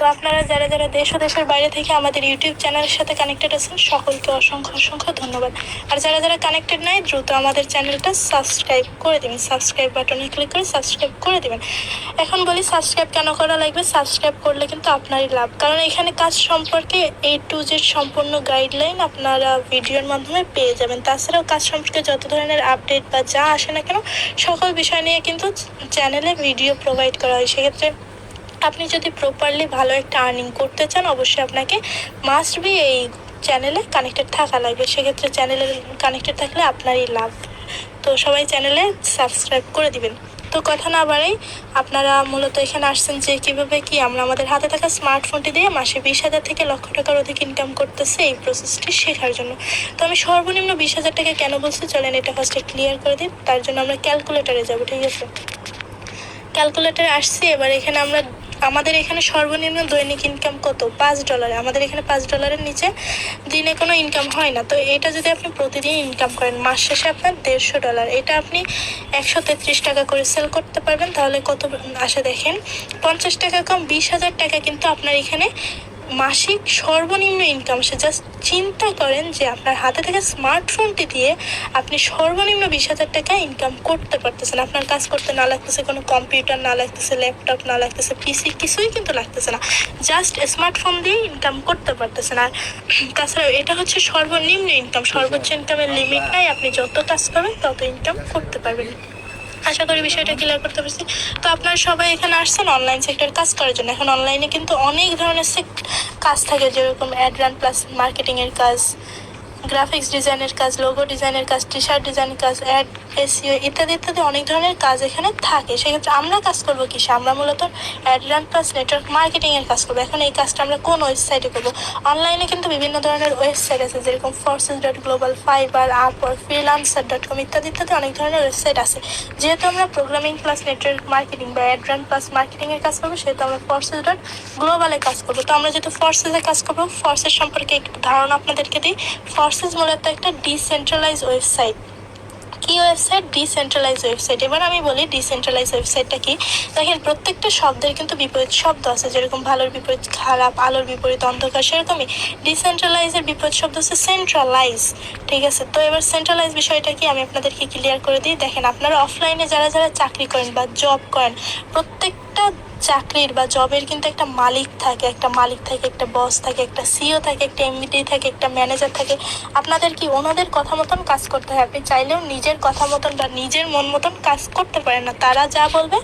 তো আপনারা যারা যারা দেশ ও দেশের বাইরে থেকে আমাদের ইউটিউব চ্যানেলের সাথে কানেক্টেড আছেন সকলকে অসংখ্য অসংখ্য ধন্যবাদ। আর যারা যারা কানেক্টেড নাই দ্রুত আমাদের চ্যানেলটা সাবস্ক্রাইব করে দিবেন, সাবস্ক্রাইব বাটনে ক্লিক করে সাবস্ক্রাইব করে দিবেন। এখন বলি সাবস্ক্রাইব কেন করা লাগবে। সাবস্ক্রাইব করলে কিন্তু আপনারই লাভ, কারণ এখানে কাজ সম্পর্কে A to Z সম্পূর্ণ গাইডলাইন আপনারা ভিডিওর মাধ্যমে পেয়ে যাবেন। তাছাড়াও কাজ সম্পর্কে যত ধরনের আপডেট বা যা আসে না কেন সকল বিষয় নিয়ে কিন্তু চ্যানেলে ভিডিও প্রোভাইড করা হয়। সেক্ষেত্রে আপনি যদি প্রপারলি ভালো একটা আর্নিং করতে চান অবশ্যই আপনাকে মাস্ট বি এই চ্যানেলে কানেক্টেড থাকা লাগবে। সেক্ষেত্রে চ্যানেলে কানেক্টেড থাকলে আপনারই লাভ। তো সবাই চ্যানেলে সাবস্ক্রাইব করে দিবেন। তো কথা না বাড়াই, আপনারা মূলত এখানে আসছেন যে কীভাবে কি আমরা আমাদের হাতে থাকা স্মার্টফোনটি দিয়ে মাসে 20,000 থেকে লক্ষ টাকার অধিক ইনকাম করতেছে এই প্রসেসটি শেখার জন্য। তো আমি সর্বনিম্ন 20,000 টাকা কেন বলছি চলেন এটা ফার্স্টে ক্লিয়ার করে দিই। তার জন্য আমরা ক্যালকুলেটারে যাবো, ঠিক আছে। ক্যালকুলেটারে আসছি। এবার এখানে আমাদের এখানে সর্বনিম্ন দৈনিক ইনকাম কত? $5। আমাদের এখানে $5 নিচে দিনে কোনো ইনকাম হয় না। তো এটা যদি আপনি প্রতিদিন ইনকাম করেন মাস শেষে আপনার $150, এটা আপনি 133 টাকা করে সেল করতে পারবেন। তাহলে কত আসে দেখেন, 50 টাকা কম 20,000 টাকা কিন্তু আপনার এখানে মাসিক সর্বনিম্ন ইনকাম আসে। জাস্ট চিন্তা করেন যে আপনার হাতে থেকে স্মার্টফোনটি দিয়ে আপনি সর্বনিম্ন 20,000 টাকা ইনকাম করতে পারতেছেন। আপনার কাজ করতে না লাগতেছে কোনো কম্পিউটার, না লাগতেছে ল্যাপটপ, না লাগতেছে পিসি, কিছুই কিন্তু লাগতেছে না। জাস্ট স্মার্টফোন দিয়ে ইনকাম করতে পারতেছেন। আর তাছাড়া এটা হচ্ছে সর্বনিম্ন ইনকাম, সর্বোচ্চ ইনকামের লিমিট নাই। আপনি যত কাজ করবেন তত ইনকাম করতে পারবেন। আশা করি বিষয়টা ক্লিয়ার করতে পারছি। তো আপনারা সবাই এখানে আসছেন অনলাইন সেক্টরে কাজ করার জন্য। এখন অনলাইনে কিন্তু অনেক ধরনের কাজ থাকে, যেরকম অ্যাড রান প্লাস মার্কেটিংয়ের কাজ, গ্রাফিক্স ডিজাইনের কাজ, লোগো ডিজাইনের কাজ, টি শার্ট ডিজাইনের কাজ, অ্যাড এসইও ইত্যাদি ইত্যাদি অনেক ধরনের কাজ এখানে থাকে। সেক্ষেত্রে আমরা কাজ করবো কিসে? আমরা মূলত অ্যাড রান প্লাস নেটওয়ার্ক মার্কেটিংয়ের কাজ করবো। এখন এই কাজটা আমরা কোন ওয়েবসাইটে করবো? অনলাইনে কিন্তু বিভিন্ন ধরনের ওয়েবসাইট আছে, যেরকম forces.global, ফাইবার, আপওয়ার্ক, freelancer.com ইত্যাদি ইত্যাদি অনেক ধরনের ওয়েবসাইট আছে। যেহেতু আমরা প্রোগ্রামিং প্লাস নেটওয়ার্ক মার্কেটিং বা অ্যাড রান প্লাস মার্কেটিংয়ের কাজ করবো, সেহেতু আমরা forces.global কাজ করবো। তো আমরা যেহেতু ফর্সেসে কাজ করবো, ফর্সেস সম্পর্কে একটু ধারণা আপনাদেরকে দিই। ফর্সেস মূলত একটা ডিসেন্ট্রালাইজ ওয়েবসাইট। কি ওয়েবসাইট? Decentralise website. এবার আমি বলি ডিসেন্ট্রালাইজ ওয়েবসাইটটা কি। দেখেন প্রত্যেকটা শব্দের কিন্তু বিপরীত শব্দ আছে, যেরকম ভালোর বিপরীত খারাপ, আলোর বিপরীত অন্ধকার, সেরকমই ডিসেন্ট্রালাইজের বিপরীত শব্দ হচ্ছে সেন্ট্রালাইজ, ঠিক আছে। তো এবার সেন্ট্রালাইজ বিষয়টা কি আমি আপনাদেরকে ক্লিয়ার করে দিই। দেখেন আপনারা অফলাইনে যারা যারা চাকরি করেন বা জব করেন, প্রত্যেকটা চাকরির বা জবের কিন্তু একটা মালিক থাকে, একটা বস থাকে, একটা সিও থাকে, একটা এমডি থাকে, একটা ম্যানেজার থাকে। আপনাদের কি ওনাদের কথা মতন কাজ করতে হয়? আপনি চাইলেও নিজের কথা মতন বা নিজের মন মতন কাজ করতে পারেন না। তারা যা বলবে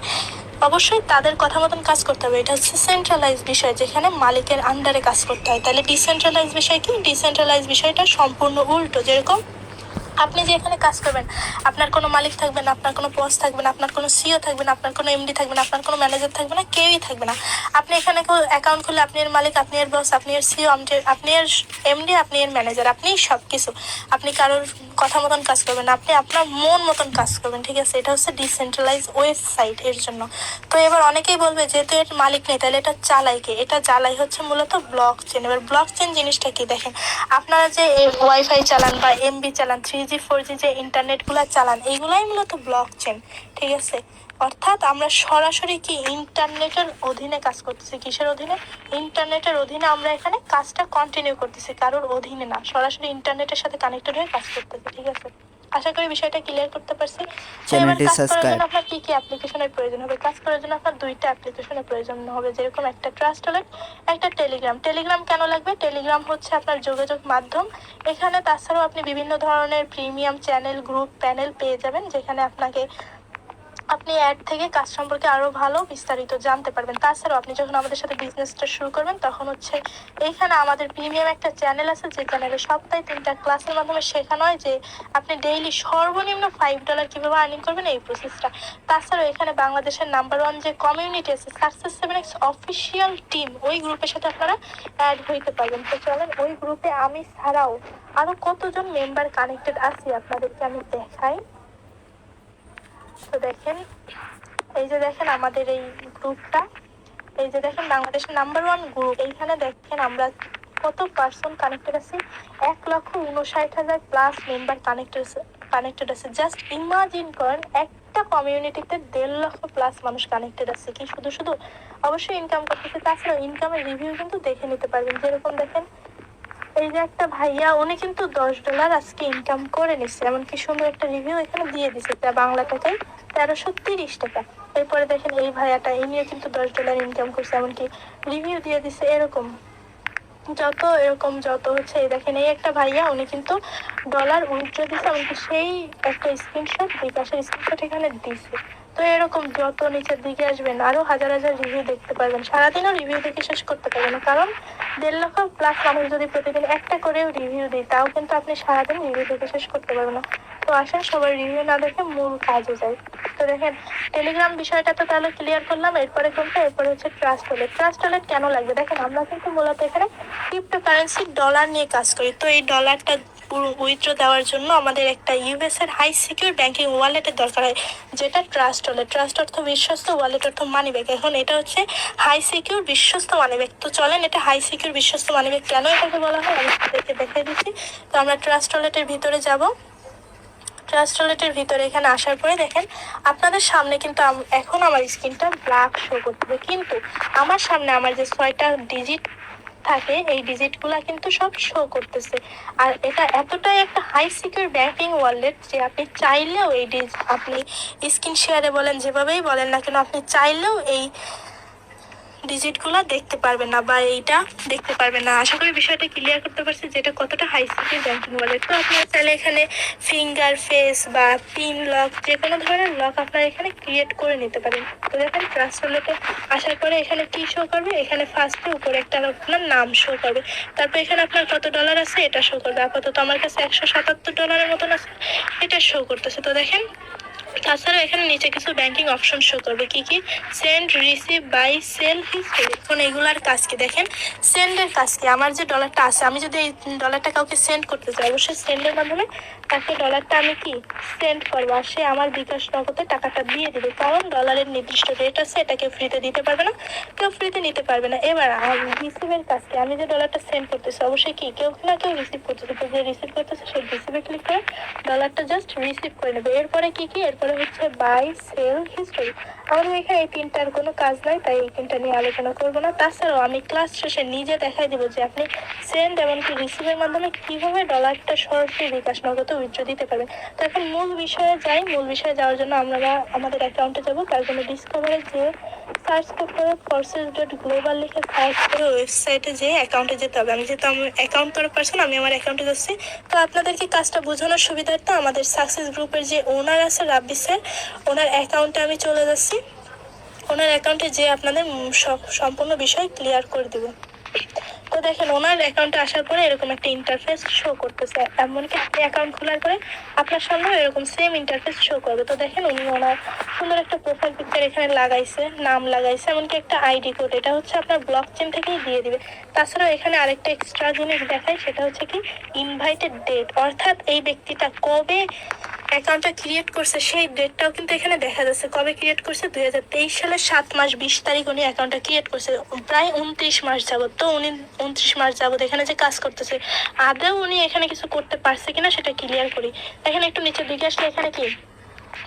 অবশ্যই তাদের কথা মতন কাজ করতে হবে। এটা হচ্ছে সেন্ট্রালাইজ বিষয়, যেখানে মালিকের আন্ডারে কাজ করতে হয়। তাহলে ডিসেন্ট্রালাইজ বিষয় কি? ডিসেন্ট্রালাইজ বিষয়টা সম্পূর্ণ উল্টো। যেরকম আপনি যে এখানে কাজ করবেন, আপনার কোনো মালিক থাকবে না, আপনার কোনো বস থাকবে না, আপনার কোনো সিও থাকবে না, আপনার কোনো এমডি থাকবে না, আপনার কোনো ম্যানেজার থাকবে না, কেউই থাকবে না। আপনি এখানে অ্যাকাউন্ট খুললে আপনি এর মালিক, আপনি এর বস, আপনি এর সিও, আপনি এর এমডি, আপনি এর ম্যানেজার, আপনি সব কিছু। আপনি কারোর কথা মতন কাজ করবেন না, আপনি আপনার মন মতন কাজ করবেন, ঠিক আছে। এটা হচ্ছে ডিসেন্ট্রালাইজ ওয়েবসাইট এর জন্য। তো এবার অনেকেই বলবে যেহেতু এর মালিক নেই তাহলে এটা চালাই কে? এটা চালাই হচ্ছে মূলত ব্লক চেন। এবার ব্লক চেন জিনিসটা কি? দেখেন আপনারা যে ওয়াইফাই চালান বা এমবি চালান, 3G 4G যে ইন্টারনেটগুলো চালান, এইগুলাই মূলত ব্লক চেন, ঠিক আছে। অর্থাৎ আমরা সরাসরি কি ইন্টারনেটের অধীনে কাজ করতেছি। কিসের অধীনে? ইন্টারনেটের অধীনে আমরা এখানে কাজটা কন্টিনিউ করতেছি, কারোর অধীনে না। সরাসরি ইন্টারনেটের সাথে কানেক্টেড হয়ে কাজ করতেছি, ঠিক আছে। আশা করি বিষয়টা ক্লিয়ার করতে পারছি। তো এবার কাজ করার জন্য আপনার কি কি অ্যাপ্লিকেশনের প্রয়োজন হবে? কাজ করার জন্য আপনার দুইটা অ্যাপ্লিকেশনের প্রয়োজন হবে, যেরকম একটা ট্রাস্ট ওয়ালেট, একটা টেলিগ্রাম। টেলিগ্রাম কেন লাগবে? টেলিগ্রাম হচ্ছে আপনার যোগাযোগ মাধ্যম। এখানে তাছাড়াও আপনি বিভিন্ন ধরনের প্রিমিয়াম চ্যানেল, গ্রুপ, প্যানেল পেয়ে যাবেন, যেখানে আপনি অ্যাড থেকে কাজ সম্পর্কে আরও ভালো বিস্তারিত জানতে পারবেন। তাছাড়াও আপনি যখন আমাদের সাথে বিজনেসটা শুরু করবেন তখন হচ্ছে এইখানে আমাদের প্রিমিয়াম একটা চ্যানেল আছে, যে চ্যানেলে সপ্তাহে 3টা ক্লাসের মাধ্যমে শেখানো হয় যে আপনি ডেইলি সর্বনিম্ন $5 কীভাবে আর্নিং করবেন, এই প্রসেসটা। তাছাড়াও এখানে বাংলাদেশের নাম্বার 1 যে কমিউনিটি আছে, সাকসেস 7x অফিসিয়াল টিম, ওই গ্রুপের সাথে আপনারা অ্যাড হইতে পারবেন। তো চলেন ওই গ্রুপে আমি ছাড়াও আরও কতজন মেম্বার কানেক্টেড আছে আপনাদেরকে আমি দেখাই। তো দেখেন এই যে দেখেন আমাদের এই গ্রুপটা, এই যে দেখেন বাংলাদেশের নাম্বার 1 গ্রুপ। এইখানে দেখেন আমরা কত পার্সন কানেক্টেড আছি, 1,59,000 প্লাস মেম্বার কানেক্টেড আছে। জাস্ট ইমাজিন করেন একটা একটা কমিউনিটিতে 1.5 লাখ+ মানুষ কানেক্টেড আছে, কি শুধু শুধু অবশ্যই ইনকাম করতেছে। তাছাড়া ইনকামের রিভিউ কিন্তু দেখে নিতে পারবেন। যেরকম দেখেন এই যে একটা ভাইয়া, উনি কিন্তু $10 আজকে ইনকাম করে নিচ্ছে, এমনকি সুন্দর একটা রিভিউ এখানে দিয়ে দিচ্ছে, তা বাংলা টাকায় 1330 টাকা। এরপরে দেখেন এই ভাইয়াটা, ইনিও কিন্তু $10 ইনকাম করছে, এমনকি রিভিউ দিয়ে দিচ্ছে। যত হচ্ছে এই দেখেন এই একটা ভাইয়া, উনি কিন্তু ডলার উইথড্র দিচ্ছে, এমনকি সেই একটা স্ক্রিনশট, বিকাশের স্ক্রিনশট এখানে দিচ্ছে। তো এরকম যত নিচের দিকে আসবেন আরো হাজার হাজার রিভিউ দেখতে পারবেন। সারাদিনও রিভিউ দেখে শেষ করতে পারবেন না, কারণ 1.5 লাখ+ মানুষ যদি প্রতিদিন একটা করেও রিভিউ দিই, তাও কিন্তু আপনি সারাদিন রিভিউ দেখে শেষ করতে পারবেন না। তো আসেন সবাই রিভিউ না দেখে মূল কাজে যাই। তো দেখেন টেলিগ্রাম বিষয়টা তো তাহলে ক্লিয়ার করলাম। এরপরে হচ্ছে ট্রাস্ট ওয়ালেট। ট্রাস্ট ওয়ালেট কেন লাগবে? দেখেন আমরা কিন্তু মূলত এখানে ক্রিপ্টোকারেন্সি ডলার নিয়ে কাজ করি। তো এই ডলারটা উইথড্র দেওয়ার জন্য আমাদের একটা ইউএস এর হাই সিকিউর ব্যাংকিং ওয়ালেটের দরকার হয়, যেটা ট্রাস্ট ওয়ালেট। ট্রাস্ট অর্থ বিশ্বস্ত, ওয়ালেট অর্থ মানি ব্যাগ। এখন এটা হচ্ছে হাই সিকিউর বিশ্বস্ত মানি ব্যাগ। তো চলেন এটা হাই সিকিউর বিশ্বস্ত মানি ব্যাগ কেন এটাকে বলা হয় আমি আপনাদেরকে দেখিয়ে দিচ্ছি। তো আমরা ট্রাস্ট ওয়ালেটের ভিতরে যাব। ট্রাস্ট ওয়ালেটের ভিতরে এখানে আসার পরে দেখেন আপনাদের সামনে কিন্তু এখন আমার স্ক্রিনটা ব্ল্যাক শো করতেছে, কিন্তু আমার সামনে আমার যে 6টা ডিজিট থাকে, এই ডিজিটগুলা কিন্তু সব শো করতেছে। আর এটা এতটাই একটা হাই সিকিউর ব্যাংকিং ওয়ালেট যে আপনি চাইলেও আপনি স্ক্রিন শেয়ারে বলেন, যেভাবেই বলেন না কেন, আপনি চাইলেও এই ডিজিটগুলো দেখতে পারবেন না বা এইটা দেখতে পারবেন না। আশা করি বিষয়টা ক্লিয়ার করতে পারছি যেটা কতটা হাই সিকিউর ব্যাংকিং ওয়ালেট। তো আপনারা চাইলে এখানে ফিঙ্গার, ফেস বা পিন লক, যে কোনো ধরনের লক আপনারা এখানে ক্রিয়েট করে নিতে পারেন। তো দেখেন ট্রাস্ট ওয়ালেটে আসার পরে এখানে কি শো করবে, এখানে ফার্স্টে উপরে একটা আপনার নাম শো করবে, তারপর এখানে আপনার কত ডলার আছে এটা শো করবে। আপাতত আমার কাছে $177 মতন আছে, এটা শো করতেছে। তো দেখেন তাছাড়া এখানে নিচে কিছু ব্যাংকিং অপশন শো করবে, কি কি, send, receive, buy, sell, history. এখন এগুলার কাজ কি দেখেন, সেন্ডের কাজ কি, আমার যে ডলারটা আছে, আমি যদি এই ডলারটা কাউকে সেন্ড করতে চাই, অবশ্যই সেন্ডের মাধ্যমে তাকে ডলারটা আমি কি সেন্ড করবো, আর সে আমার বিকাশ নগদে টাকাটা দিয়ে দিবে। কারণ ডলারের নির্দিষ্ট রেট আছে, এটাকে ফ্রিতে দিতে পারবে না, কেউ ফ্রিতে নিতে পারবে না। এবার রিসিভের কাজ কি, আমি যে ডলারটা সেন্ড করতেছি, অবশ্যই কি কেউ না কেউ রিসিভ করতেছে, তো যে রিসিভ করতেছে সে রিসিভে ক্লিক করে ডলারটা জাস্ট রিসিভ করে নেবে। এরপরে কি কি, এরপরে হচ্ছে বাই, সেল, হিস্টোরি। আমাদের এখানে এই তিনটার কোনো কাজ নাই, তাই এই তিনটা নিয়ে আলোচনা করবো না। তাছাড়াও আমি ক্লাস শেষে নিজে দেখাই দিব যে আপনি সেন্ড এমনকি রিসিভের মাধ্যমে কিভাবে ডলারটা সরাসরি বিকাশ নগদে উইথড্র দিতে পারবেন। তো এখন মূল বিষয়ে যাই। মূল বিষয়ে যাওয়ার জন্য আমরা আমাদের অ্যাকাউন্টে যাব। তার জন্য ডিসকভারে যে সার্চ করতে হবে forces.global লিখে সার্চ করে ওয়েবসাইটে যেয়ে অ্যাকাউন্টে যেতে হবে। আমি যেহেতু আমার অ্যাকাউন্ট করার পারসন, আমি আমার অ্যাকাউন্টে যাচ্ছি। তো আপনাদেরকে কাজটা বোঝানোর সুবিধার্থে আমাদের সাকসেস গ্রুপের যে ওনার আছে রাব্বি স্যার, ওনার অ্যাকাউন্টে আমি চলে যাচ্ছি। ওনার অ্যাকাউন্টে যেয়ে আপনাদের সম্পূর্ণ বিষয় ক্লিয়ার করে দেবো। তো দেখেন ওনার অ্যাকাউন্টে আসার পরে এরকম একটা ইন্টারফেস শো করতেছে, এমনকি আপনি অ্যাকাউন্ট খোলার পরে আপনার সামনে এরকম সেম ইন্টারফেস শো করবে। তো দেখেন উনি ওনার সুন্দর একটা প্রোফাইল পিকচার এখানে লাগাইছে, নাম লাগাইছে, এমনকি একটা আইডি কোড, এটা হচ্ছে আপনার ব্লক চেন থেকেই দিয়ে দিবে। তাছাড়াও এখানে আরেকটা এক্সট্রা জিনিস দেখায়, সেটা হচ্ছে কি ইনভাইটেড ডেট, অর্থাৎ এই ব্যক্তিটা কবে অ্যাকাউন্টটা ক্রিয়েট করছে সেই ডেটটাও কিন্তু এখানে দেখা যাচ্ছে। কবে ক্রিয়েট করছে, 2023 সালের 7 মাস 20 তারিখ উনি অ্যাকাউন্টটা ক্রিয়েট করছে, প্রায় 29 মাস যাবত। তো উনি 29 মাস যাবত এখানে যে কাজ করতেছে, আদৌ উনি এখানে কিছু করতে পারছে কিনা সেটা ক্লিয়ার করি। দেখেন একটু নিচের দিকে আসলে এখানে কি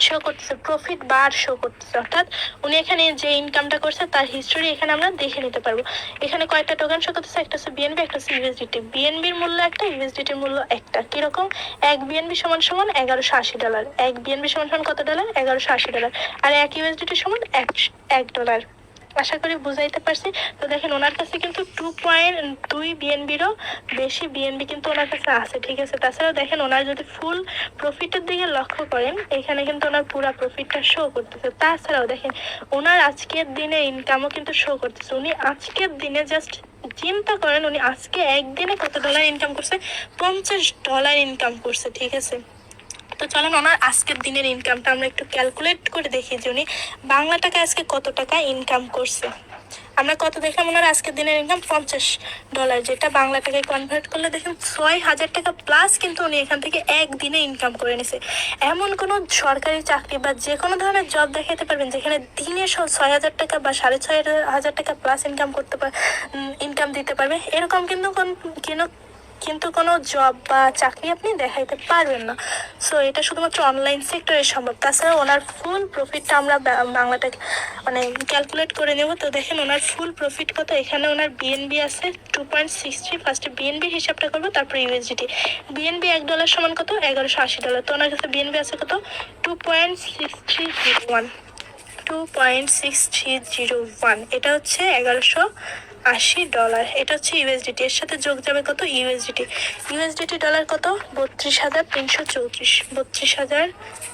শো করতেছে, প্রফিট বার শো করতেছে, অর্থাৎ উনি এখানে যে ইনকামটা করছে তার হিস্টোরি এখানে আমরা দেখে নিতে পারবো। এখানে কয়েকটা টোকেন শো করতেছে, একটা হচ্ছে বিএনবি, একটা হচ্ছে ইউএসডিটি। বিএনবির মূল্য একটা, ইউএসডিটির মূল্য একটা। কিরকম, এক বিএনবি সমান সমান $1180। এক বিএনবি সমান সমান কত ডলার, $1180। আর এক ইউএসডিটি সমান $1। আশা করি বুঝাইতে পারছি। তো দেখেন ওনার কাছে কিন্তু 2.2 বিএনবিরও বেশি বিএনবি কিন্তু ওনার কাছে আছে, ঠিক আছে। তাছাড়াও দেখেন ওনার যদি ফুল প্রফিটের দিকে লক্ষ্য করেন, এখানে কিন্তু ওনার পুরা প্রফিটটা শো করতেছে। তাছাড়াও দেখেন ওনার আজকের দিনে ইনকামও কিন্তু শো করতেছে। উনি আজকের দিনে জাস্ট চিন্তা করেন, উনি আজকে একদিনে কত ডলার ইনকাম করছে, $50 ইনকাম করছে, ঠিক আছে। তো চলেন ওনার আজকের দিনের ইনকামটা আমরা একটু ক্যালকুলেট করে দেখি যে উনি বাংলা টাকায় আজকে কত টাকা ইনকাম করছে। আমরা কত দেখলাম, ওনার আজকের দিনের ইনকাম $50, যেটা বাংলা টাকায় কনভার্ট করলে দেখেন 6,000 টাকা প্লাস কিন্তু উনি এখান থেকে একদিনে ইনকাম করে নিছে। এমন কোনো সরকারি চাকরি বা যে কোনো ধরনের জব দেখাতে পারবেন যেখানে দিনে 6,000 টাকা বা 6,500 টাকা প্লাস ইনকাম দিতে পারবে, এরকম কিন্তু কিন্তু কোনো জব বা চাকরি আপনি দেখাইতে পারবেন না। সো এটা শুধুমাত্র অনলাইন সেক্টরে সম্ভব। তাছাড়া ওনার ফুল প্রফিটটা আমরা বাংলাটাকে মানে ক্যালকুলেট করে নেব। তো দেখেন ওনার ফুল প্রফিট কত। এখানে ওনার বিএনবি আছে 2.63। ফার্স্টে বিএনবি হিসাবটা করবো, তারপর ইউএসডিটি। বিএনবি $1 সমান কত, $1180। তো ওনার কাছে বিএনবি আছে কত, 2.6301। 2.6301, এটা হচ্ছে $1180। এটা হচ্ছে ইউএসডিটি। এর সাথে যোগ যাবে কত, ইউএসডিটি। ইউএসডিটি ডলার কত, $32,334।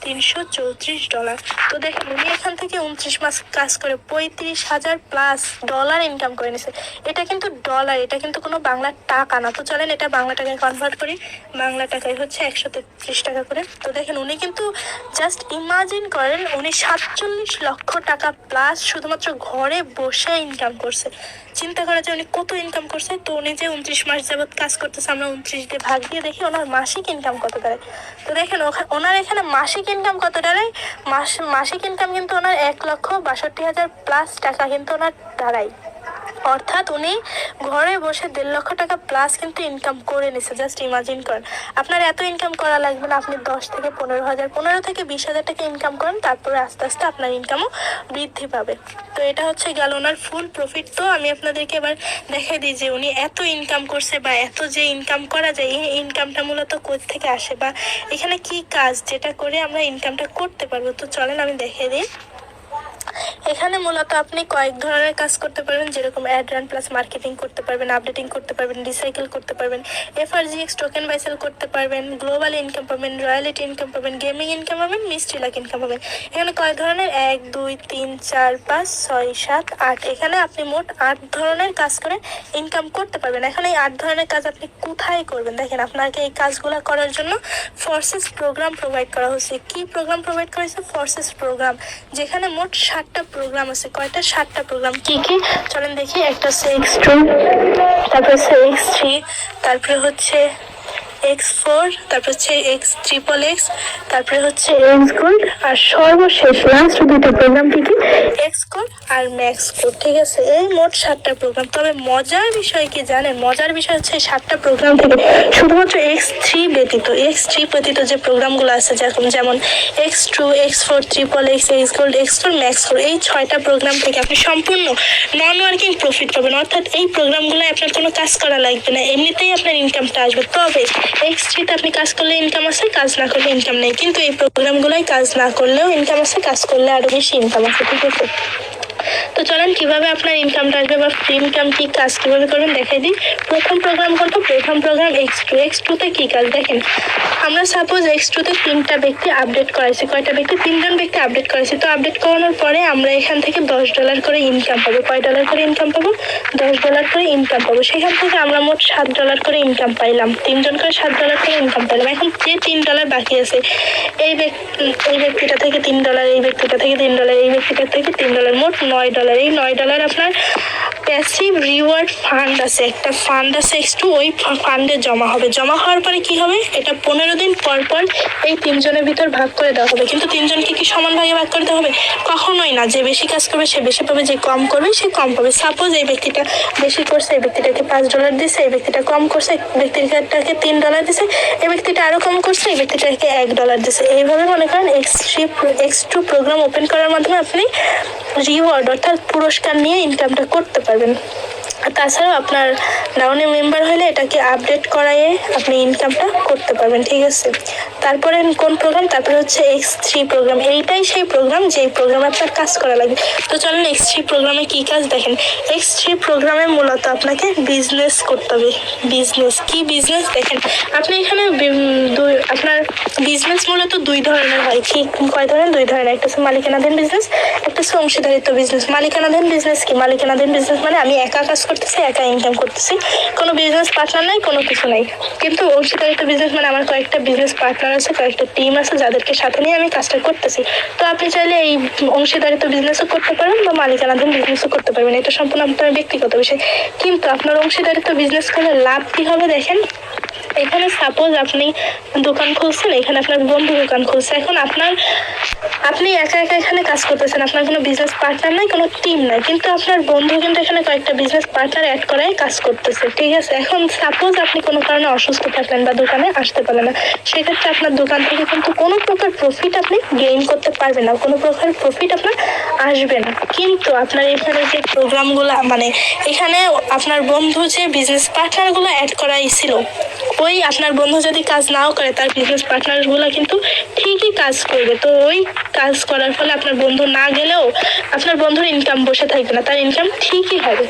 $32,334। তো দেখেন উনি এখান থেকে 29 মাস কাজ করে $35,000+ ইনকাম করে নিছে। এটা কিন্তু ডলার, এটা কিন্তু কোনো বাংলা টাকা না। তো চলেন এটা বাংলা টাকায় কনভার্ট করি। বাংলা টাকায় হচ্ছে 133 টাকা করে। তো দেখেন উনি কিন্তু জাস্ট ইমাজিন করেন, উনি 47 লক্ষ টাকা প্লাস শুধুমাত্র ঘরে বসে ইনকাম করছে। চিন্তা করা যায় উনি কত ইনকাম করছে। তো উনি যে 29 মাস যাবত কাজ করতেছে, আমরা 29 দিয়ে ভাগ দিয়ে দেখি ওনার মাসিক ইনকাম কত দাঁড়ায়। তো দেখেন ওনার এখানে মাসিক ইনকাম কত দাঁড়ায়। মাসিক ইনকাম কিন্তু ওনার 1,62,000+ টাকা কিন্তু ওনার দাঁড়ায়। অর্থাৎ উনি ঘরে বসে 1.5 লক্ষ টাকা প্লাস কিন্তু ইনকাম করে নিছে। জাস্ট ইমাজিন করেন, আপনার এত ইনকাম করা লাগবে না। আপনি 10 থেকে 15,000, 15 থেকে 20,000 টাকা ইনকাম করেন, তারপরে আস্তে আস্তে আপনার ইনকামও বৃদ্ধি পাবে। তো এটা হচ্ছে গেল ওনার ফুল প্রফিট। তো আমি আপনাদেরকে এবার দেখাই দিই যে উনি এত ইনকাম করছে বা এত যে ইনকাম করা যায়, এই ইনকামটা মূলত কোথা থেকে আসে বা এখানে কি কাজ যেটা করে আমরা ইনকামটা করতে পারবো। তো চলেন আমি দেখিয়ে দিই। এখানে মূলত আপনি কয়েক ধরনের কাজ করতে পারবেন, যেরকম অ্যাড রান প্লাস মার্কেটিং করতে পারবেন, আপডেটিং করতে পারবেন, রিসাইকেল করতে পারবেন, এফআরজিএক্স টোকেন বাই সেল করতে পারবেন, গ্লোবাল ইনকাম পাবেন, রয়্যালিটি ইনকাম পাবেন, গেমিং ইনকাম পাবেন, মিস্ট্রি লাক ইনকাম পাবেন। এখানে কয়েক ধরনের 1 2 3 4 5 6 7 8, এখানে আপনি মোট 8 ধরনের কাজ করে ইনকাম করতে পারবেন। এখন এই 8 ধরনের কাজ আপনি কোথায় করবেন দেখেন। আপনাকে এই কাজগুলো করার জন্য ফোর্সেস প্রোগ্রাম প্রোভাইড করা হয়েছে। কি প্রোগ্রাম প্রোভাইড করা হয়েছে, ফোর্সেস প্রোগ্রাম, যেখানে মোট 7টা প্রোগ্রাম আছে। কয়টা, 7টা প্রোগ্রাম। কি কি চলেন দেখি। একটা হচ্ছে X2, তারপর হচ্ছে X3, তারপরে হচ্ছে X4, তারপর হচ্ছে XXX, তারপরে হচ্ছে Xgold, আর সর্বশেষ লাস্ট 2টা প্রোগ্রাম কি কি, Xcode আর Maxcode। ঠিক আছে, এই মোট 7টা প্রোগ্রাম। তবে মজার বিষয় কি জানেন, মজার বিষয় হচ্ছে 7টা প্রোগ্রাম থেকে শুধুমাত্র X3 ব্যতীত যে প্রোগ্রামগুলো আছে, যেমন X2, X4, XXX, Xgold, Xcode, Maxcode, এই 6টা প্রোগ্রাম থেকে আপনি সম্পূর্ণ নন ওয়ার্কিং প্রফিট পাবেন। অর্থাৎ এই প্রোগ্রামগুলো আপনার কোনো কাজ করা লাগবে না, এমনিতেই আপনার ইনকামটা আসবে। তবে X3-তে আপনি কাজ করলে ইনকাম আছে, কাজ না করলে ইনকাম নেই। কিন্তু এই প্রোগ্রামগুলোই কাজ না করলেও ইনকাম আছে, কাজ করলে আরো বেশি ইনকাম আছে। ঠিক আছে, তো চলেন কিভাবে আপনার ইনকামটা আসবে বা ফ্রি ইনকাম কি কাজ কিভাবে করবেন দেখাই দিই। প্রথম প্রোগ্রাম কোনটা, প্রথম প্রোগ্রাম X2। X2-তে কি কাজ দেখেন। আমরা সাপোজ X2-তে 3টা ব্যক্তি আপডেট করাইছি। কয়টা ব্যক্তি, 3জন ব্যক্তি আপডেট করাইছি। তো আপডেট করানোর পরে আমরা এখান থেকে $10 করে ইনকাম পাবো। কয় ডলার করে ইনকাম পাবো, $10 করে ইনকাম পাবো। সেখান থেকে আমরা মোট $7 করে ইনকাম পাইলাম। 3জন করে $7 করে ইনকাম পাইলাম। এখন যে $3 বাকি আছে, এই ব্যক্তিটা থেকে $3, এই ব্যক্তিটা থেকে $3, এই ব্যক্তিটা থেকে $3, মোট $9। এই $9 আপনার প্যাসিভ রিওয়ার্ড ফান্ড আছে, একটা ফান্ড আছে X2, ওই ফান্ডে জমা হবে। জমা হওয়ার পরে কি হবে, এটা 15 দিন পর পর এই 3জনের ভিতর ভাগ করে দেওয়া হবে। কিন্তু 3জনকে কি সমান ভাগে ভাগ করতে হবে, কখনোই না। যে বেশি কাজ করবে সে বেশি পাবে, যে কম করবে সে কম পাবে। সাপোজ এই ব্যক্তিটা বেশি করছে, এই ব্যক্তিটাকে $5 দিছে, এই ব্যক্তিটা কম করছে, এই ব্যক্তিটাকে $3 দিছে, এই ব্যক্তিটা আরো কম করছে, এই ব্যক্তিটাকে $1 দিছে। এইভাবে মনে করেন X2 প্রোগ্রাম ওপেন করার মাধ্যমে আপনি রিওয়ার্ড অর্থাৎ পুরস্কার নিয়ে ইনকামটা করতে পারবেন। তাছাড়াও আপনার ডাউনে মেম্বার হলে এটাকে আপডেট করাইয়ে আপনি ইনকামটা করতে পারবেন। ঠিক আছে, তারপরে কোন প্রোগ্রাম, তারপরে হচ্ছে X3 প্রোগ্রাম। এইটাই সেই প্রোগ্রাম যেই প্রোগ্রামে আপনার কাজ করা লাগবে। তো চলেন X3 প্রোগ্রামে কি কাজ দেখেন। X3 প্রোগ্রামে মূলত আপনাকে বিজনেস করতে হবে। বিজনেস কি, বিজনেস দেখেন আপনি এখানে আপনার বিজনেস মূলত 2 ধরনের হয়। কি, কয় ধরনের, 2 ধরনের। একটা হচ্ছে মালিকানাধীন বিজনেস, একটা হচ্ছে অংশীদারিত্ব বিজনেস। মালিকানাধীন বিজনেস কি, মালিকানাধীন বিজনেস মানে আমি একা কাজ করতেছি, একা ইনকাম করতেছি, কোনো বিজনেস পার্টনার নাই, কোনো কিছু নাই। কিন্তু অংশীদারিত্ব বিজনেস মানে আমার কয়েকটা বিজনেস পার্টনার আছে, কয়েকটা টিম আছে, যাদেরকে সাথে নিয়ে আমি কাজটা করতেছি। তো আপনি চাইলে এই অংশীদারিত্ব বিজনেসও করতে পারেন বা মালিকানাধীন বিজনেসও করতে পারবেন, এটা সম্পূর্ণ আপনার ব্যক্তিগত বিষয়। কিন্তু আপনার অংশীদারিত্ব বিজনেস করলে লাভ কি হবে দেখেন। এখানে সাপোজ আপনি দোকান খুলছেন, এখানে আপনার বন্ধু দোকান খুলছে। এখন আপনি একা একা এখানে কাজ করতেছেন, আপনার কোনো বিজনেস পার্টনার নাই, কোনো টিম নাই। কিন্তু আপনার বন্ধু কিন্তু এখানে কয়েকটা বিজনেস পার্টনার অ্যাড করায় কাজ করতেছে, ঠিক আছে। এখন সাপোজ আপনি কোনো কারণে অসুস্থ থাকলেন বা দোকানে আসতে পারলেন না, সেক্ষেত্রে আপনার দোকান থেকে কিন্তু কোনো প্রকার প্রফিট আপনি গেইন করতে পারবেন না, কোনো প্রকার প্রফিট আপনার আসবে না। কিন্তু আপনার এখানে যে প্রোগ্রামগুলো মানে এখানে আপনার বন্ধু যে বিজনেস পার্টনারগুলো অ্যাড করাইছিল, ওই আপনার বন্ধু যদি কাজ নাও করে তার বিজনেস পার্টনারগুলো কিন্তু ঠিকই কাজ করবে। তো ওই কাজ করার ফলে আপনার বন্ধু না গেলেও আপনার বন্ধুর ইনকাম বসে থাকবে না, তার ইনকাম ঠিকই হবে।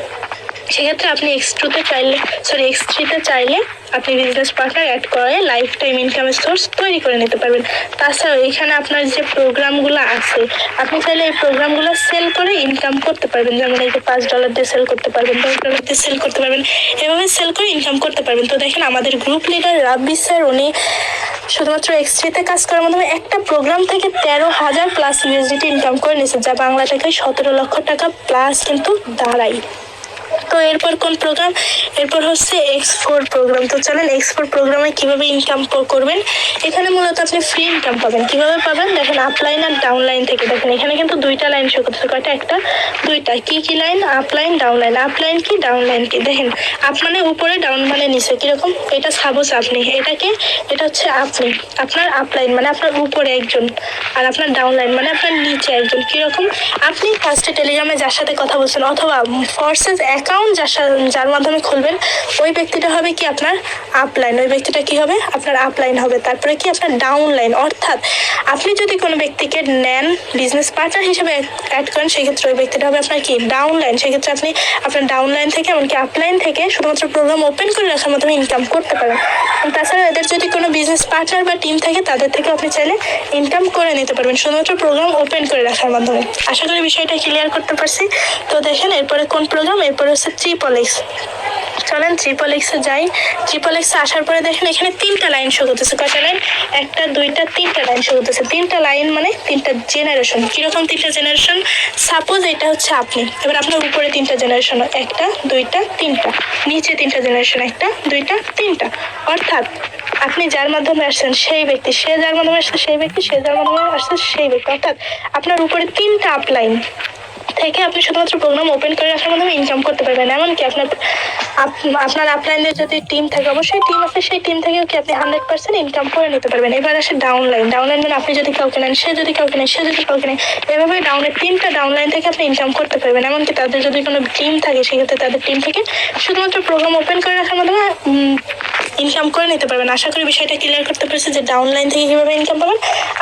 সেক্ষেত্রে আপনি X3-তে চাইলে আপনি বিজনেস পার্টনার অ্যাড করে লাইফ টাইম ইনকামের সোর্স তৈরি করে নিতে পারবেন। তাছাড়াও এখানে আপনার যে প্রোগ্রামগুলো আছে, আপনি চাইলে এই প্রোগ্রামগুলো সেল করে ইনকাম করতে পারবেন। যেমন এই যে $5 দিয়ে সেল করতে পারবেন, $10 দিয়ে সেল করতে পারবেন, এভাবে সেল করে ইনকাম করতে পারবেন। তো দেখেন আমাদের গ্রুপ লিডার রাব্বি স্যার, উনি শুধুমাত্র X3-তে কাজ করার মাধ্যমে একটা প্রোগ্রাম থেকে 13,000 প্লাস USDT ইনকাম করে নিয়েছে, যা বাংলা টাকায় 17 লক্ষ টাকা প্লাস কিন্তু দাঁড়ায়। তো এরপর কোন প্রোগ্রাম? এরপর হচ্ছে X4 প্রোগ্রাম। তো চলেন X4 প্রোগ্রামে কিভাবে ইনকাম করবেন। এখানে মূলত আপনি ফ্রি ইনকাম পাবেন। কিভাবে পাবেন দেখেন, আপলাইন আর ডাউনলাইন থেকে। দেখেন এখানে কিন্তু দুইটা লাইন শো করতেছে, কয়টা? একটা, দুইটা। কি লাইন? Upline, downline. আপলাইন কি, ডাউনলাইন কি? দেখেন আপ মানে উপরে, ডাউন মানে নিচে। কিরকম? এটা সাপোজ আপনি, এটা হচ্ছে আপনি, আপনার আপলাইন মানে আপনার উপরে একজন, আর আপনার ডাউনলাইন মানে আপনার নিচে একজন। কিরকম? আপনি ফার্স্টে টেলিগ্রামে যার সাথে কথা বলছেন অথবা ফোর্সেস অ্যাকাউন্ট যার মাধ্যমে খুলবেন, ওই ব্যক্তিটা হবে কি আপনার আপলাইন। ওই ব্যক্তিটা কি হবে? আপনার আপলাইন হবে। তারপরে কি আপনার ডাউনলাইন, অর্থাৎ আপনি যদি কোনো ব্যক্তিকে নেন বিজনেস পার্টনার হিসেবে অ্যাড করেন, সেক্ষেত্রে ওই ব্যক্তিটা হবে আপনার কি ডাউনলাইন। সেক্ষেত্রে আপনি আপনার ডাউনলাইন থেকে এমনকি আপলাইন থেকে শুধুমাত্র প্রোগ্রাম ওপেন করে রাখার মাধ্যমে ইনকাম করতে পারেন। তাছাড়া এদের যদি কোনো বিজনেস পার্টনার বা টিম থাকে, তাদের থেকে আপনি চাইলে ইনকাম করে নিতে পারবেন শুধুমাত্র প্রোগ্রাম ওপেন করে রাখার মাধ্যমে। আশা করি বিষয়টা ক্লিয়ার করতে পারছি। তো দেখেন এরপরে কোন প্রোগ্রাম? এরপরে হচ্ছে XXX। চলেন XXX-এ যাই। XXX-এ আসার পরে দেখেন এখানে 3টা লাইন শো করতেছে। কয়টা লাইন? 1, 2, 3টা লাইন শো করতেছে। 3টা লাইন মানে 3টা জেনারেশন। কিরকম 3টা জেনারেশন? সাপোজ এটা হচ্ছে আপনি, এবার আপনার উপরে 3টা জেনারেশন, 1, 2, 3টা, নিচে 3টা জেনারেশন, 1, 2, 3টা। অর্থাৎ আপনি যার মাধ্যমে আসছেন সেই ব্যক্তি, সে যার মাধ্যমে আসছে সেই ব্যক্তি, সে যার মাধ্যমে আসছে সেই ব্যক্তি। অর্থাৎ আপনার উপরে 3টা আপলাইন থেকে আপনি শুধুমাত্র প্রোগ্রাম ওপেন করে রাখার মাধ্যমে ইনকাম করতে পারবেন। এমনকি আপনার আপলাইনের যদি টিম থাকে, অবশ্যই টিম আছে, সেই টিম থেকেও কি আপনি 100% ইনকাম করে নিতে পারবেন। এবার আসে ডাউনলাইন। ডাউনলাইন মানে আপনি যদি কাউকে নেন, সে যদি কাউকে নেন, সে যদি কাউকে নেন, এভাবে 3টা ডাউনলাইন থেকে আপনি ইনকাম করতে পারবেন। এমনকি তাদের যদি কোনো টিম থাকে, সেক্ষেত্রে তাদের টিম থেকে শুধুমাত্র প্রোগ্রাম ওপেন করে রাখার মাধ্যমে ইনকাম করে নিতে পারবেন। আশা করি বিষয়টা ক্লিয়ার করতে পেরেছি যে ডাউনলাইন থেকে কিভাবে ইনকাম পাবেন,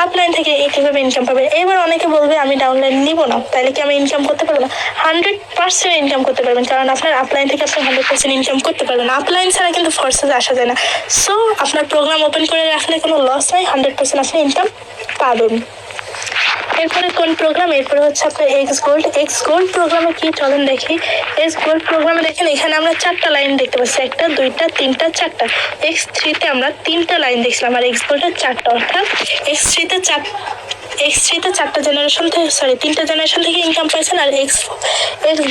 আপলাইন থেকে কিভাবে ইনকাম পাবেন। এবার অনেকে বলবে আমি ডাউনলাইন নিব না, তাহলে কি আমি ইনকাম করতে পারবো না? 100% ইনকাম করতে পারবেন, কারণ আপনার আপলাইন থেকে আপনি 100% ইনকাম করতে পারবেন। আপলাইন ছাড়া কিন্তু ফোর্সেস আসা যায় না। সো আপনার প্রোগ্রাম ওপেন করে রাখলে কোনো লস নাই, 100% আপনি ইনকাম পাবেন। এরপরে কোন প্রোগ্রাম? এরপরে হচ্ছে আপনার এক্স গোল্ড প্রোগ্রামে কি চলেন দেখি। এক্স গোল্ড প্রোগ্রামে দেখেন এখানে আমরা 4টা লাইন দেখতে পাচ্ছি, 1, 2, 3, 4টা। X3-তে আমরা 3টা লাইন দেখছিলাম আর এক্স গোল্ডে 4টা। অর্থাৎ X3-তে 4টা জেনারেশন থেকে, 3টা জেনারেশন থেকে ইনকাম পাইছেন, আর এক্স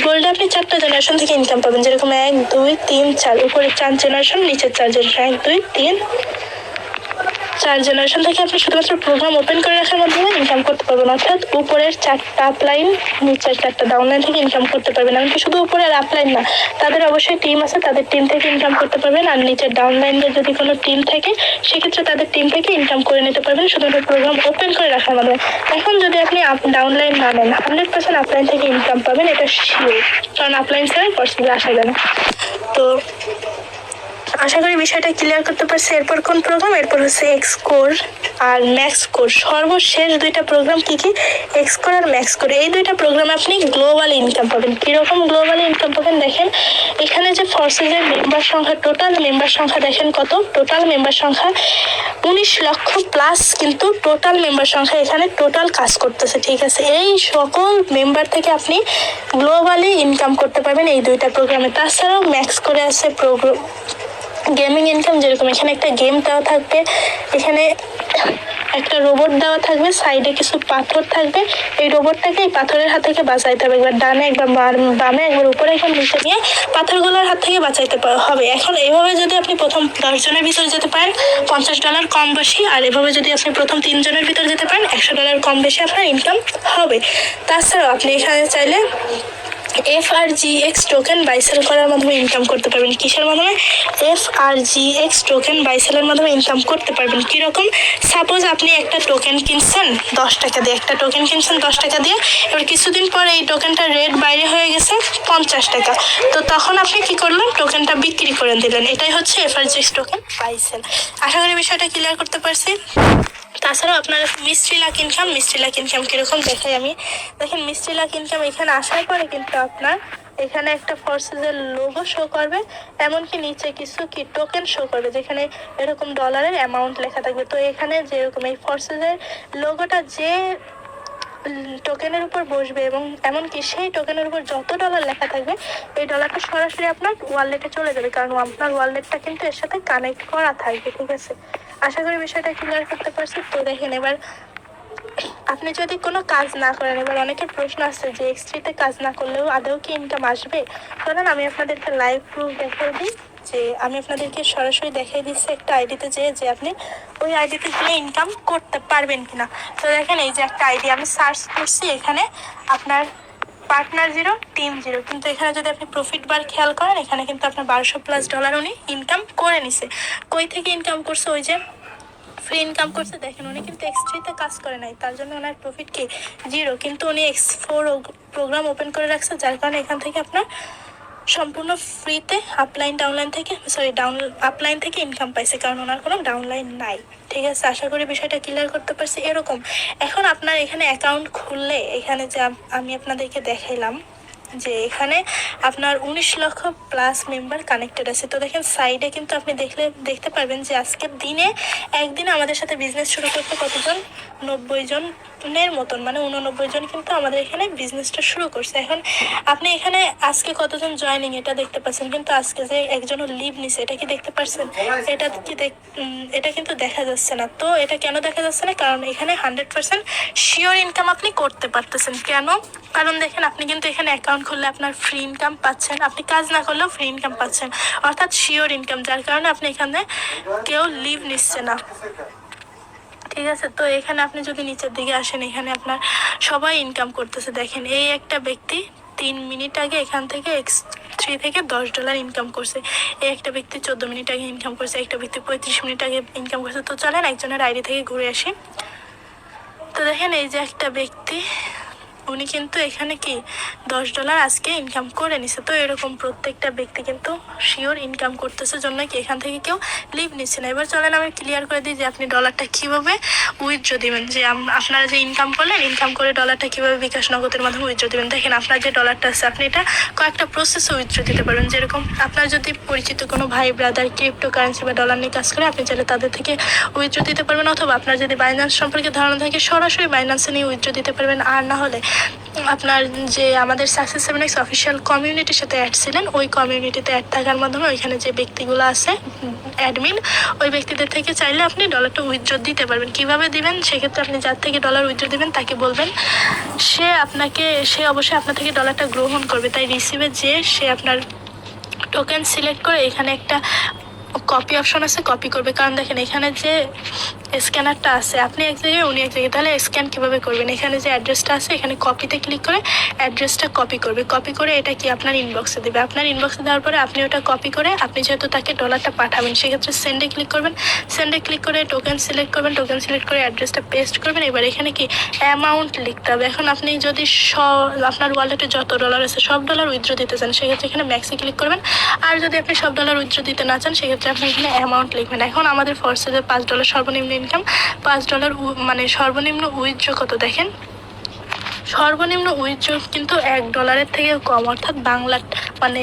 গোল্ডে আপনি 4টা জেনারেশন থেকে ইনকাম পাবেন। যেরকম 1, 2, 3, 4, উপরে 4 জেনারেশন, নিচে 4 জেনারেশন, 1, 2, 3, 4 জেনারেশন থেকে আপনি শুধুমাত্র প্রোগ্রাম ওপেন করে রাখার মাধ্যমে ইনকাম করতে পারবেন। অর্থাৎ উপরের 4টা আপলাইন, নিচের 4টা ডাউনলাইন থেকে ইনকাম করতে পারবেন। এমনকি শুধু উপরে আর আপলাইন না, তাদের অবশ্যই টিম আছে, তাদের টিম থেকে ইনকাম করতে পারবেন। আর নিচের ডাউনলাইনের যদি কোনো টিম থাকে, সেক্ষেত্রে তাদের টিম থেকে ইনকাম করে নিতে পারবেন শুধুমাত্র প্রোগ্রাম ওপেন করে রাখার মাধ্যমে। এখন যদি আপনি ডাউনলাইন না নেন, 100% আপলাইন থেকে ইনকাম পাবেন, এটা শিওর, কারণ আপলাইন ছাড়া পসিবল আসা যায় না। তো আশা করি বিষয়টা ক্লিয়ার করতে পারছি। এরপর কোন প্রোগ্রাম? এরপর হচ্ছে এক্সকোর আর ম্যাক্সকোর। সর্বশেষ 2টা প্রোগ্রাম কি? এক্সকোর আর ম্যাক্সকোর। এই 2টা প্রোগ্রামে আপনি গ্লোবাল ইনকাম পাবেন। কিরকম গ্লোবাল ইনকাম পাবেন দেখেন, এখানে যে ফোর্সেসের মেম্বার সংখ্যা, টোটাল মেম্বার সংখ্যা দেখেন কত? টোটাল মেম্বার সংখ্যা 19 লক্ষ প্লাস, কিন্তু টোটাল মেম্বার সংখ্যা এখানে টোটাল কাজ করতেছে, ঠিক আছে। এই সকল মেম্বার থেকে আপনি গ্লোবালি ইনকাম করতে পারবেন এই 2টা প্রোগ্রামে। তাছাড়াও ম্যাক্সকোরে আছে প্রোগ্রাম গেমিং ইনকাম। যেরকম এখানে একটা গেম দেওয়া থাকবে, এখানে একটা রোবট দেওয়া থাকবে, সাইডে কিছু পাথর থাকবে, এই রোবটটাকে এই পাথরের হাত থেকে বাঁচাইতে হবে। একবার ডানে, একবার বামে, একবার উপরে, একবার নিচে নিয়ে পাথরগুলোর হাত থেকে বাঁচাইতে হবে। এখন এইভাবে যদি আপনি প্রথম 10 জনের ভিতরে যেতে পারেন, $50 কম বেশি, আর এভাবে যদি আপনি প্রথম 3 জনের ভিতরে যেতে পারেন, $100 কম বেশি আপনার ইনকাম হবে। তাছাড়াও আপনি এখানে চাইলে FRGX টোকেন বাই সেল করার মাধ্যমে ইনকাম করতে পারবেন। কিসের মাধ্যমে? FRGX টোকেন বাই সেলের মাধ্যমে ইনকাম করতে পারবেন। কীরকম? সাপোজ আপনি একটা টোকেন কিনছেন 10 টাকা দিয়ে, একটা টোকেন কিনছেন 10 টাকা দিয়ে, এবার কিছুদিন পরে এই টোকেনটার রেট বাইরে হয়ে গেছে 50 টাকা, তো তখন আপনি কি করলেন? টোকেনটা বিক্রি করে দিলেন। এটাই হচ্ছে FRGX টোকেন বাই সেল। আশা করি বিষয়টা ক্লিয়ার করতে পারছি। তাছাড়াও আপনার mystery lakh income, mystery lakh income কীরকম দেখাই আমি। দেখেন মিস্ট্রি লাক ইনকাম এখানে আসার পরে কিন্তু আপনার এখানে একটা ফোর্সেসের লোগো শো করবে, এমনকি নিচে কিছু কি টোকেন শো করবে যেখানে এরকম ডলারের অ্যামাউন্ট লেখা থাকবে। তো এখানে যেরকম এই ফোর্সেসের লোগোটা যে টোকেনের উপর বসবে এবং এমনকি সেই টোকেনের উপর যত ডলার লেখা থাকবে এই ডলারটা সরাসরি আপনার ওয়ালেটে চলে যাবে, কারণ আপনার ওয়ালেটটা কিন্তু এর সাথে কানেক্ট করা থাকবে। ঠিক আছে, আশা করি বিষয়টা ক্লিয়ার করতে পারছি। তো দেখেন এবার আপনি যদি কোনো কাজ না করেন, এবার অনেকের প্রশ্ন আছে যে এক্সট্রিতে কাজ না করলেও আদৌ কি ইনকাম আসবে? কারণ আমি আপনাদেরকে লাইভ প্রুফ দেখিয়ে দিই, যে আমি আপনাদেরকে সরাসরি দেখিয়ে দিচ্ছি একটা আইডিতে যে আপনি ওই আইডিতে গিয়ে ইনকাম করতে পারবেন কিনা। তো দেখেন এই যে একটা আইডি আমি সার্চ করছি, এখানে আপনার পার্টনার 0 টিম 0, কিন্তু এখানে যদি আপনি প্রফিট বার খেয়াল করেন এখানে কিন্তু আপনার $1200+ উনি ইনকাম করে নিছে। কই থেকে ইনকাম করছে? ওই যে ফ্রি ইনকাম করছে। দেখেন উনি কিন্তু X3-তে কাজ করে নাই, তার জন্য ওনার প্রফিট কি 0, কিন্তু উনি X4 প্রোগ্রাম ওপেন করে রাখছে, যার কারণে এখান থেকে আপনার সম্পূর্ণ ফ্রিতে আপলাইন থেকে ইনকাম পাইছে, কারণ ওনার কোনো ডাউনলাইন নাই। ঠিক আছে, আশা করি বিষয়টা ক্লিয়ার করতে পারছি। এরকম এখন আপনার এখানে অ্যাকাউন্ট খুললে এখানে যে আমি আপনাদেরকে দেখাইলাম যে এখানে আপনার 19 লক্ষ প্লাস মেম্বার কানেক্টেড আছে। তো দেখেন সাইডে কিন্তু আপনি দেখতে পারবেন যে আজকের দিনে একদিনে আমাদের সাথে বিজনেস শুরু করতে কতজন? 90 জনের মতন, মানে 89 জন কিন্তু আমাদের এখানে বিজনেসটা শুরু করছে। এখন আপনি এখানে আজকে কতজন জয়েনিং এটা দেখতে পাচ্ছেন, কিন্তু আজকে যে একজনও লিভ নিছে এটা কি দেখতে পাচ্ছেন? এটা কিন্তু দেখা যাচ্ছে না। তো এটা কেন দেখা যাচ্ছে না? কারণ এখানে 100% শিওর ইনকাম আপনি করতে পারতেছেন। কেন? কারণ দেখেন আপনি কিন্তু এখানে অ্যাকাউন্ট খুললে আপনার ফ্রি ইনকাম পাচ্ছেন, আপনি কাজ না করলেও ফ্রি ইনকাম পাচ্ছেন, অর্থাৎ শিওর ইনকাম, যার কারণে আপনি এখানে কেউ লিভ নিচ্ছে না। ঠিক আছে, তো এখানে আপনি যদি নিচের দিকে আসেন এখানে আপনার সবাই ইনকাম করতেছে। দেখেন এই একটা ব্যক্তি 3 মিনিট আগে এখান থেকে X3 থেকে $10 ইনকাম করছে, এই একটা ব্যক্তি 14 মিনিট আগে ইনকাম করছে, একটা ব্যক্তি 35 মিনিট আগে ইনকাম করছে। তো চলেন একজনের আইডি থেকে ঘুরে আসি। তো দেখেন এই যে একটা ব্যক্তি, উনি কিন্তু এখানে কি $10 আজকে ইনকাম করে নিছে। তো এরকম প্রত্যেকটা ব্যক্তি কিন্তু শিওর ইনকাম করতেছে, জন্য কি এখান থেকে কেউ লিভ নিচ্ছে না। এবার চলেন আমি ক্লিয়ার করে দিই যে আপনি ডলারটা কীভাবে উইথড্র দিবেন, যে আপনারা যে ইনকাম করলেন, ইনকাম করে ডলারটা কীভাবে বিকাশ নগদের মাধ্যমে উইথড্র দিবেন। দেখেন আপনার যে ডলারটা আছে আপনি এটা কয়েকটা প্রসেসে উইথড্র দিতে পারবেন। যেরকম আপনার যদি পরিচিত কোনো ভাই ব্রাদার ক্রিপ্টো কারেন্সি বা ডলার নিয়ে কাজ করে, আপনি চাইলে তাদের থেকে উইথড্র দিতে পারবেন, অথবা আপনার যদি বাইন্যান্স সম্পর্কে ধারণা থাকে সরাসরি বাইন্যান্সে নিয়ে উইথড্র দিতে পারবেন। আর না হলে আপনার যে আমাদের Success7x অফিসিয়াল কমিউনিটির সাথে অ্যাড ছিলেন, ওই কমিউনিটিতে অ্যাড থাকার মাধ্যমে ওইখানে যে ব্যক্তিগুলো আছে অ্যাডমিন, ওই ব্যক্তিদের থেকে চাইলে আপনি ডলারটা উইথড্র দিতে পারবেন। কিভাবে দিবেন? সেক্ষেত্রে আপনি যার থেকে ডলার উইথড্র দিবেন তাকে বলবেন, সে অবশ্যই আপনার থেকে ডলারটা গ্রহণ করবে। তাই রিসিভে যে সে আপনার টোকেন সিলেক্ট করে এখানে একটা কপি অপশন আছে, কপি করবে। কারণ দেখেন এখানে যে স্ক্যানারটা আছে, আপনি এক জায়গায় উনি এক জায়গায়, তাহলে স্ক্যান কীভাবে করবেন? এখানে যে অ্যাড্রেসটা আছে এখানে কপিতে ক্লিক করে অ্যাড্রেসটা কপি করবে, কপি করে এটা কি আপনার ইনবক্সে দেবে। আপনার ইনবক্সে দেওয়ার পরে আপনি ওটা কপি করে আপনি যেহেতু তাকে ডলারটা পাঠাবেন, সেক্ষেত্রে সেন্ডে ক্লিক করবেন, সেন্ডে ক্লিক করে টোকেন সিলেক্ট করবেন, টোকেন সিলেক্ট করে অ্যাড্রেসটা পেস্ট করবেন। এবার এখানে কি অ্যামাউন্ট লিখতে হবে। এখন আপনি যদি আপনার ওয়ালেটে যত ডলার আছে সব ডলার উইথড্র দিতে চান, সেক্ষেত্রে এখানে ম্যাক্সে ক্লিক করবেন। আর যদি আপনি সব ডলার উইথড্র দিতে না চান, সেক্ষেত্রে আপনি এখানে অ্যামাউন্ট লিখবেন। এখন আমাদের ফোর্সেসে $5 সর্বনিম্ন ইনকাম, $5 মানে সর্বনিম্ন উইথড্র কত দেখেন, সর্বনিম্ন উইথড্র কিন্তু $1 থেকে কম, অর্থাৎ বাংলা মানে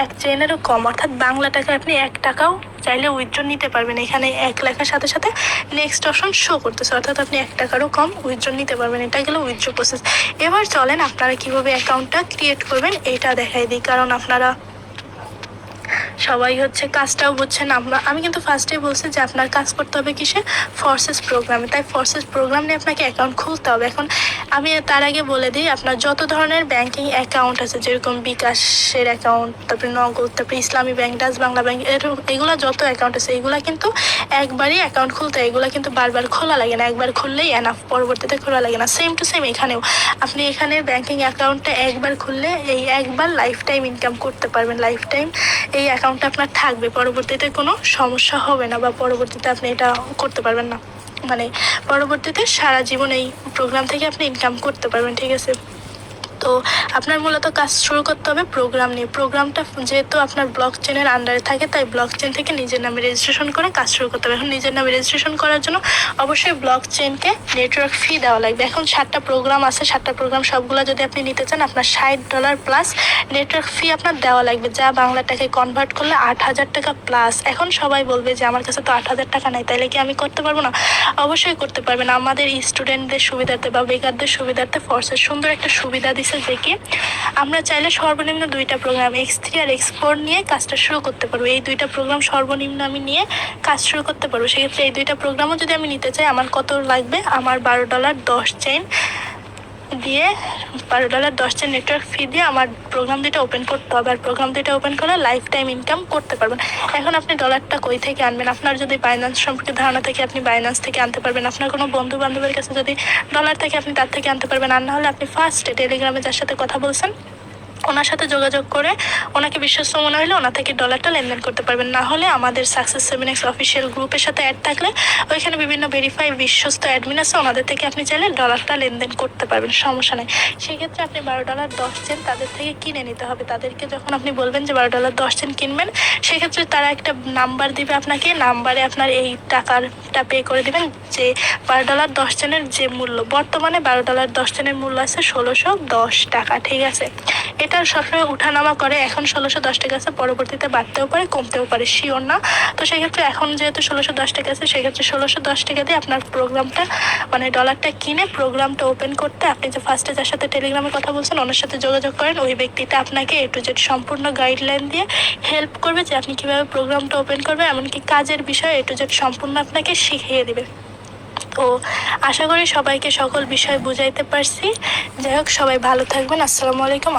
এক চেনেরও কম, অর্থাৎ বাংলা টাকা আপনি 1 টাকাও চাইলে উইথড্র নিতে পারবেন। এখানে 1 লেখার সাথে সাথে নেক্সট অপশন শো করতেছে, অর্থাৎ আপনি 1 টাকারও কম উইথড্র নিতে পারবেন। এটা গেল উইথড্র প্রসেস। এবার চলেন আপনারা কীভাবে অ্যাকাউন্টটা ক্রিয়েট করবেন এটা দেখাই দিই, কারণ আপনারা সবাই হচ্ছে কাজটাও বুঝছেন। আমি কিন্তু ফার্স্টেই বলছি যে আপনার কাজ করতে হবে কিসে, ফোর্সেস প্রোগ্রামে। তাই ফোর্সেস প্রোগ্রাম নিয়ে আপনাকে অ্যাকাউন্ট খুলতে হবে। এখন আমি তার আগে বলে দিই, আপনার যত ধরনের ব্যাংকিং অ্যাকাউন্ট আছে, যেরকম বিকাশের অ্যাকাউন্ট, তারপরে নগদ, তারপরে ইসলামী ব্যাংক, ডাচ বাংলা ব্যাংক, এগুলো যত অ্যাকাউন্ট আছে এগুলো কিন্তু একবারই অ্যাকাউন্ট খুলতে হয়। এগুলো কিন্তু বারবার খোলা লাগে না, একবার খুললেই এনাফ, পরবর্তীতে খোলা লাগে না। সেম টু সেম এখানেও আপনি এখানে ব্যাংকিং অ্যাকাউন্টটা একবার খুললে এই একবার লাইফ টাইম ইনকাম করতে পারবেন। লাইফ টাইম এই অ্যাকাউন্টটা আপনার থাকবে, পরবর্তীতে কোনো সমস্যা হবে না, বা পরবর্তীতে আপনি এটা করতে পারবেন না, মানে পরবর্তীতে সারা জীবন এই প্রোগ্রাম থেকে আপনি ইনকাম করতে পারবেন। ঠিক আছে, তো আপনার মূলত কাজ শুরু করতে হবে প্রোগ্রাম নিয়ে। প্রোগ্রামটা যেহেতু আপনার ব্লক চেনের আন্ডারে থাকে, তাই ব্লক চেন থেকে নিজের নামে রেজিস্ট্রেশন করে কাজ শুরু করতে হবে। এখন নিজের নামে রেজিস্ট্রেশন করার জন্য অবশ্যই ব্লক চেনকে নেটওয়ার্ক ফি দেওয়া লাগবে। এখন 7টা প্রোগ্রাম আছে, 7টা প্রোগ্রাম সবগুলো যদি আপনি নিতে চান, আপনার $60 প্লাস নেটওয়ার্ক ফি আপনার দেওয়া লাগবে, যা বাংলা টাকায় কনভার্ট করলে 8,000 টাকা প্লাস। এখন সবাই বলবে যে আমার কাছে তো 8,000 টাকা নাই, তাইলে কি আমি করতে পারবো না? অবশ্যই করতে পারবেন। আমাদের স্টুডেন্টদের সুবিধার্থে বা বেকারদের সুবিধার্থে ফোর্সের সুন্দর একটা সুবিধা দিছে, যে কি আমরা চাইলে সর্বনিম্ন 2টা প্রোগ্রাম X3 আর X4 নিয়ে কাজটা শুরু করতে পারবো। এই 2টা প্রোগ্রাম সর্বনিম্ন আমি নিয়ে কাজ শুরু করতে পারবো। সেক্ষেত্রে এই 2টা প্রোগ্রামও যদি আমি নিতে চাই, আমার কত লাগবে? আমার $12.10 চেইন দিয়ে, $12.10 চেইন নেটওয়ার্ক ফি দিয়ে আমার প্রোগ্রাম 2টা ওপেন করতে হবে। আর প্রোগ্রাম 2টা ওপেন করে লাইফ টাইম ইনকাম করতে পারবেন। এখন আপনি ডলারটা কই থেকে আনবেন? আপনার যদি বাইন্যান্স সম্পর্কে ধারণা থাকে, আপনি বাইন্যান্স থেকে আনতে পারবেন। আপনার কোনো বন্ধু বান্ধবের কাছে যদি ডলার থাকে, আপনি তার থেকে আনতে পারবেন। আর না হলে আপনি ফার্স্টে টেলিগ্রামে যার সাথে কথা বলছেন ওনার সাথে যোগাযোগ করে, ওনাকে বিশ্বস্ত মনে হলে ওনা থেকে ডলারটা লেনদেন করতে পারবেন। না হলে আমাদের সাকসেস 7x অফিসিয়াল গ্রুপের সাথে অ্যাড থাকলে ওইখানে বিভিন্ন ভেরিফাই বিশ্বস্ত অ্যাডমিন আছে, ওনাদের থেকে আপনি চাইলে ডলারটা লেনদেন করতে পারবেন, সমস্যা নেই। সেক্ষেত্রে আপনি $12.10 চেন তাদের থেকে কিনে নিতে হবে। তাদেরকে যখন আপনি বলবেন যে $12.10 চেন কিনবেন, সেক্ষেত্রে তারা একটা নাম্বার দিবে আপনাকে, নাম্বারে আপনার এই টাকাটা পে করে দেবেন। যে $12.10 চেনের যে মূল্য, বর্তমানে $12.10 চেনের মূল্য আছে 1610 টাকা। ঠিক আছে, এটা সবসময় উঠানামা করে। এখন 1610 টাকা আছে, পরবর্তীতে বাড়তেও পারে কমতেও পারে, শিওর না। তো সেক্ষেত্রে এখন যেহেতু 1610 টাকা আছে, সেক্ষেত্রে 1610 টাকা দিয়ে আপনার প্রোগ্রামটা, মানে ডলারটা কিনে প্রোগ্রামটা ওপেন করতে আপনি যে ফার্স্টে যার সাথে টেলিগ্রামে কথা বলছেন ওনার সাথে যোগাযোগ করেন। ওই ব্যক্তিটা আপনাকে A to Z সম্পূর্ণ গাইডলাইন দিয়ে হেল্প করবে যে আপনি কীভাবে প্রোগ্রামটা ওপেন করবেন, এমনকি কাজের বিষয়ে A to Z সম্পূর্ণ আপনাকে শিখিয়ে দেবে। তো আশা করি সবাইকে সকল বিষয় বুঝাইতে পারছি। যাই হোক, সবাই ভালো থাকবেন। আসসালামু আলাইকুম।